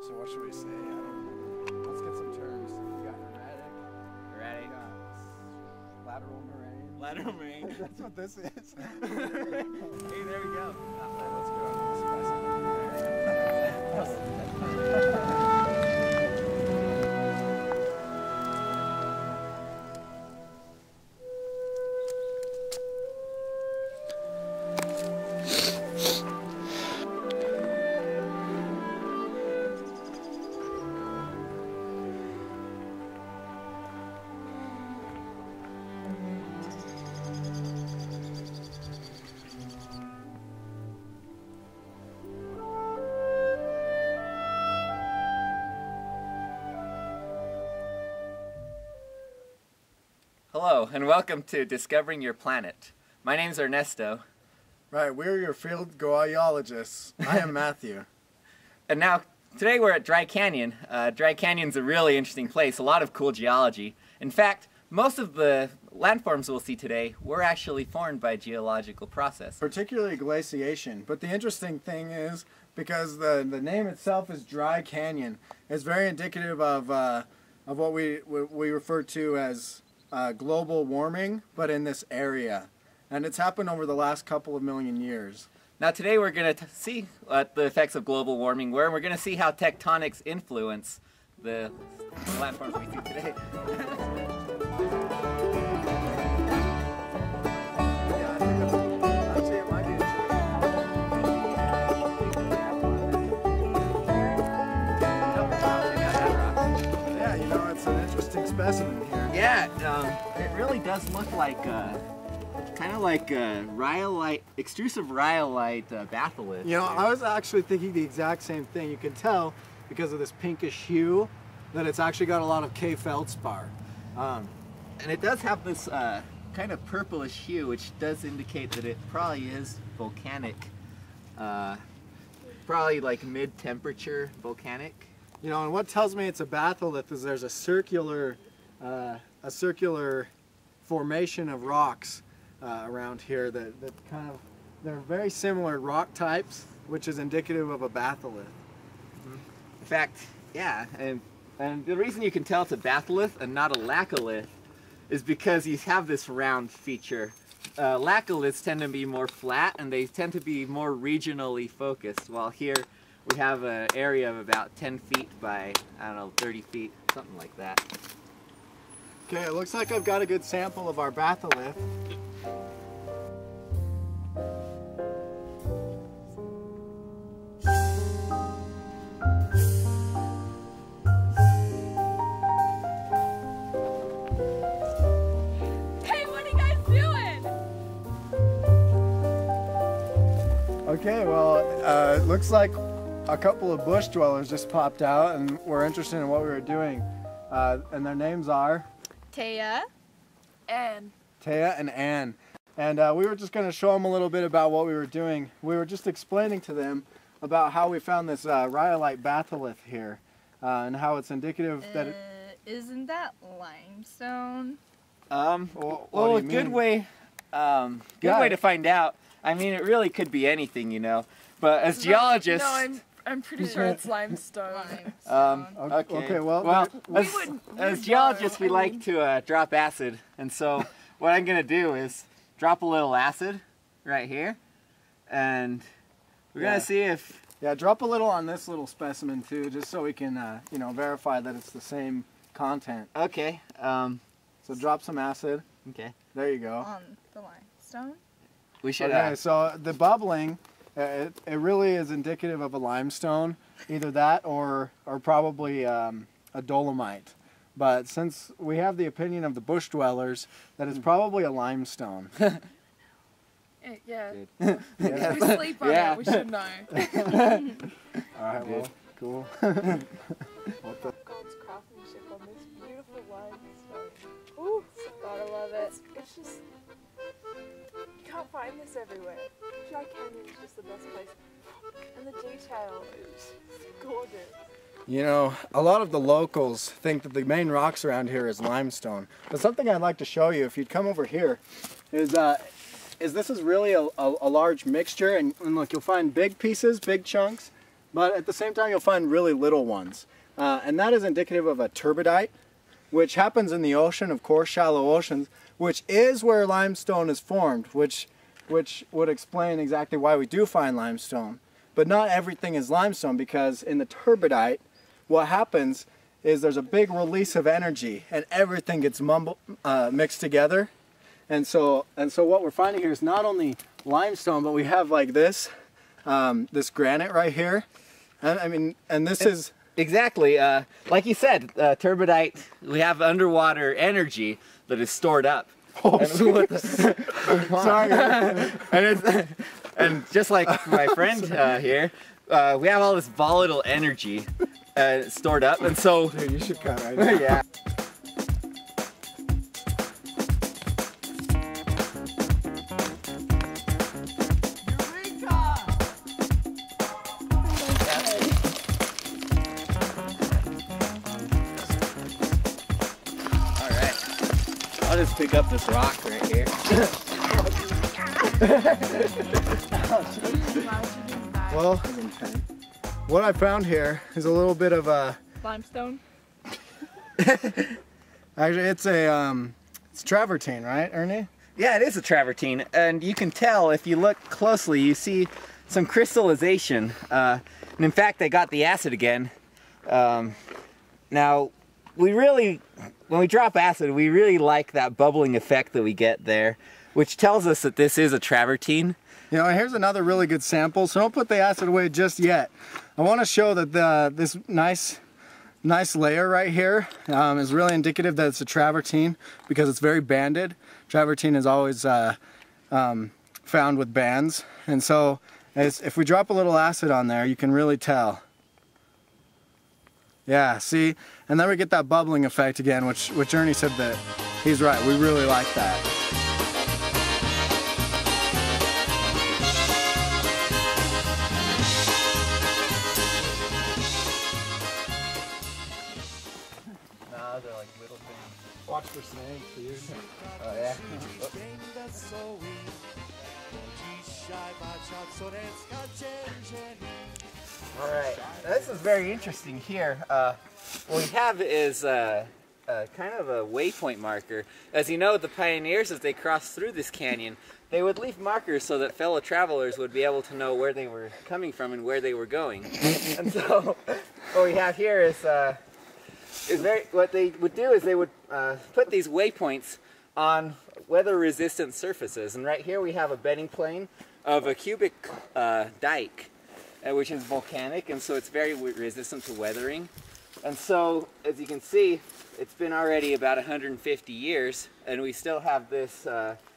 So what should we say? I don't know. Let's get some terms. We got erratic. Erratic. We got lateral moraine. Lateral moraine. That's what this is. Hey, there we go. Let's go on this specimen. Hello, and welcome to Discovering Your Planet. My name's Ernesto. Right, we're your field geologists. I am Matthew. And now, today we're at Dry Canyon. Dry Canyon's a really interesting place, a lot of cool geology. In fact, most of the landforms we'll see today were actually formed by geological process. Particularly glaciation. But the interesting thing is, because the name itself is Dry Canyon, it's very indicative of what we refer to as global warming, but in this area. And it's happened over the last couple of million years. Now today we're going to see what the effects of global warming were, and we're going to see how tectonics influence the landforms we see today. Yeah, you know, it's an interesting specimen here. Yeah, it really does look like kind of like rhyolite, extrusive rhyolite batholith. You know, I was actually thinking the exact same thing. You can tell because of this pinkish hue that it's actually got a lot of K feldspar. And it does have this kind of purplish hue, which does indicate that it probably is volcanic. Probably like mid-temperature volcanic. You know, and what tells me it's a batholith is there's a circular formation of rocks around here that kind of, they're very similar rock types, which is indicative of a batholith. In fact, yeah, and the reason you can tell it's a batholith and not a laccolith is because you have this round feature. Laccoliths tend to be more flat and they tend to be more regionally focused, while here we have an area of about 10 feet by, I don't know, 30 feet, something like that. Okay, it looks like I've got a good sample of our batholith. Okay, well, it looks like a couple of bush dwellers just popped out and were interested in what we were doing. And their names are? Taya and Ann. And we were just going to show them a little bit about what we were doing. We were just explaining to them about how we found this rhyolite batholith here and how it's indicative that isn't that limestone? Well, a good way to find out. I mean, it really could be anything, you know. But as geologists, no, I'm pretty sure it's limestone. Okay, well as geologists, we like to drop acid, and so what I'm gonna do is drop a little acid right here, and we're gonna see if drop a little on this little specimen too, just so we can you know, verify that it's the same content. Okay. So drop some acid. Okay. There you go. On the limestone. We should. Okay, so the bubbling, it really is indicative of a limestone, either that or probably a dolomite. But since we have the opinion of the bush dwellers that it's probably a limestone. Yeah. Yeah. We sleep on it. We should know. All right. Well, cool. God's craftsmanship on this beautiful limestone. Ooh, gotta love it. It's just, you can't find this everywhere. Dry Canyon is just the best place. And the detail is gorgeous. You know, a lot of the locals think that the main rocks around here is limestone. But something I'd like to show you, if you'd come over here, is this is really a large mixture. And look, you'll find big pieces, big chunks, but at the same time you'll find really little ones. And that is indicative of a turbidite, which happens in the ocean, of course, shallow oceans, which is where limestone is formed, which would explain exactly why we do find limestone. But not everything is limestone, because in the turbidite, what happens is there's a big release of energy and everything gets mixed together. And so what we're finding here is not only limestone, but we have like this, this granite right here. And this is... Exactly. Like you said, turbidite, we have underwater energy that is stored up. Oh, sorry. and just like my friend here, we have all this volatile energy stored up, and so... Dude, you should cut right now. Yeah. I'll just pick up this rock right here. Well, what I found here is a little bit of a... Limestone. Actually, it's travertine, right, Ernie? Yeah, it is a travertine, and you can tell if you look closely, you see some crystallization. And in fact, I got the acid again. Now, when we drop acid, we really like that bubbling effect that we get there, which tells us that this is a travertine. You know, here's another really good sample, so don't put the acid away just yet. I want to show that this nice layer right here is really indicative that it's a travertine, because it's very banded. Travertine is always found with bands, and so if we drop a little acid on there, you can really tell. Yeah, see? And then we get that bubbling effect again, which Ernie said that he's right. We really like that. No, they're like little things. Watch for snakes, dude. Oh yeah. Alright, this is very interesting here. What we have is kind of a waypoint marker. As you know, the pioneers, as they crossed through this canyon, they would leave markers so that fellow travelers would be able to know where they were coming from and where they were going. And so, what we have here is what they would do is they would put these waypoints on weather-resistant surfaces. And right here we have a bedding plane of a cubic dike, which is volcanic, and so it's very resistant to weathering. And so, as you can see, it's been already about 150 years, and we still have this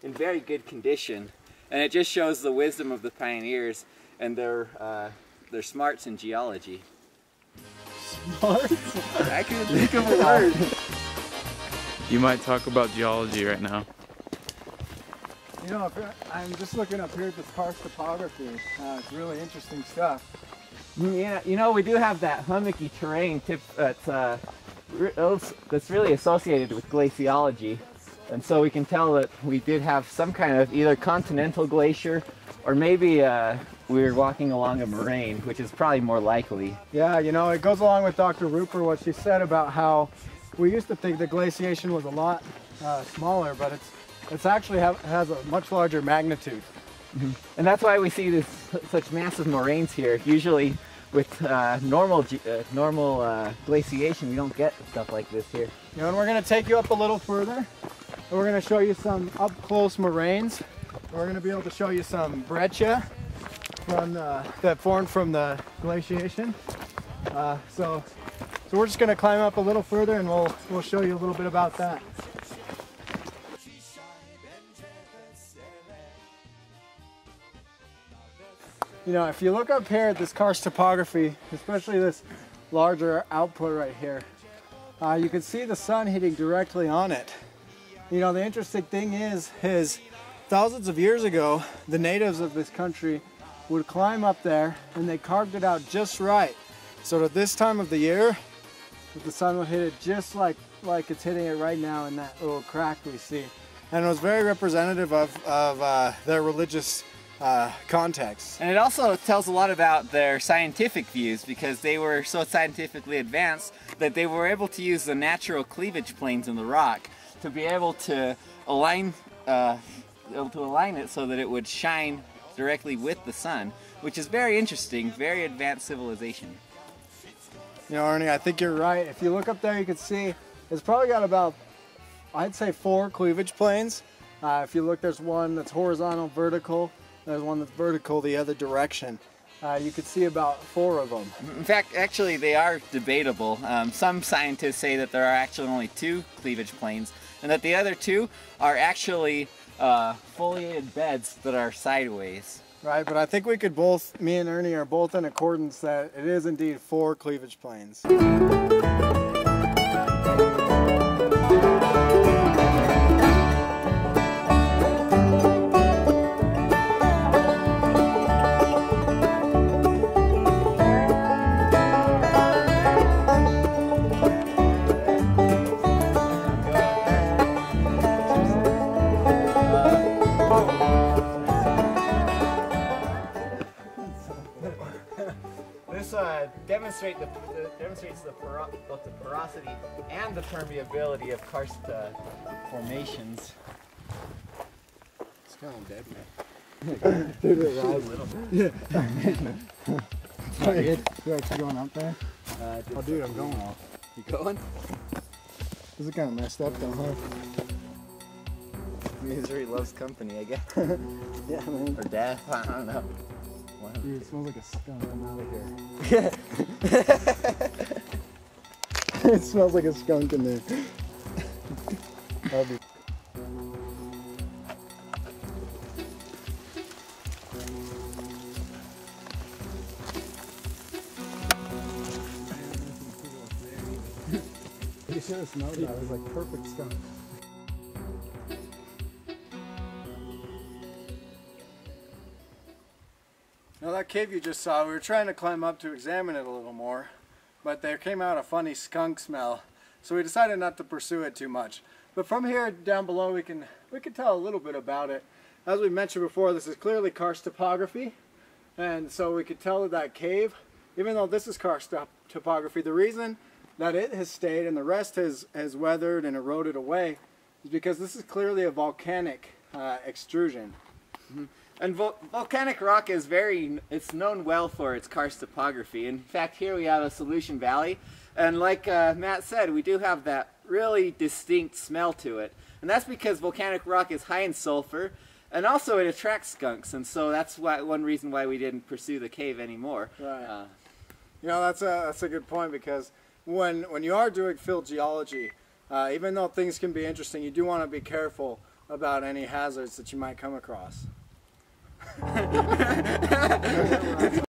in very good condition. And it just shows the wisdom of the pioneers and their smarts in geology. Smarts? I couldn't think of a word. You might talk about geology right now. You know, I'm just looking up here at this karst topography. It's really interesting stuff. Yeah, you know, we do have that hummocky terrain that's really associated with glaciology. And so we can tell that we did have some kind of either continental glacier, or maybe we were walking along a moraine, which is probably more likely. Yeah, you know, it goes along with Dr. Rupert, what she said about how we used to think the glaciation was a lot smaller, but it's actually has a much larger magnitude. Mm-hmm. And that's why we see such massive moraines here. Usually with normal glaciation, we don't get stuff like this here. You know, and we're going to take you up a little further, and we're going to show you some up-close moraines. We're going to be able to show you some breccia that formed from the glaciation. So we're just going to climb up a little further, and we'll show you a little bit about that. You know, if you look up here at this karst topography, especially this larger output right here, you can see the sun hitting directly on it. You know, the interesting thing is thousands of years ago, the natives of this country would climb up there, and they carved it out just right. So at this time of the year, the sun would hit it just like it's hitting it right now in that little crack we see. And it was very representative of their religious context. And it also tells a lot about their scientific views, because they were so scientifically advanced that they were able to use the natural cleavage planes in the rock to be able to align it so that it would shine directly with the sun, which is very interesting, very advanced civilization. You know, Ernie, I think you're right. If you look up there, you can see it's probably got about, I'd say, 4 cleavage planes. If you look, there's one that's horizontal, vertical. There's one that's vertical the other direction. You could see about 4 of them. In fact, actually, they are debatable. Some scientists say that there are actually only 2 cleavage planes, and that the other 2 are actually foliated beds that are sideways. Right, but I think we could both, me and Ernie are both in accordance that it is indeed 4 cleavage planes. This demonstrates both the porosity and the permeability of karst formations. It's kind of dead, man. Dude, it rises. You're actually going up there? Oh, dude, I'm going off. You going? This is kind of messed up, though, huh? Misery loves company, I guess. Yeah, man. Or death, I don't know. Dude, it smells like a skunk. I'm out of here. It smells like a skunk in there. That'd be... You should have smelled that. It was like perfect skunk. Now that cave you just saw, we were trying to climb up to examine it a little more, but there came out a funny skunk smell, so we decided not to pursue it too much. But from here down below we can tell a little bit about it. As we mentioned before, this is clearly karst topography, and so we could tell that cave, even though this is karst topography, the reason that it has stayed and the rest has weathered and eroded away is because this is clearly a volcanic extrusion. Mm-hmm. And volcanic rock is it's known well for its karst topography. In fact, here we have a solution valley, and like Matt said, we do have that really distinct smell to it. And that's because volcanic rock is high in sulfur, and also it attracts skunks, and so that's one reason why we didn't pursue the cave anymore. Right. You know, that's a good point, because when you are doing field geology, even though things can be interesting, you do want to be careful about any hazards that you might come across.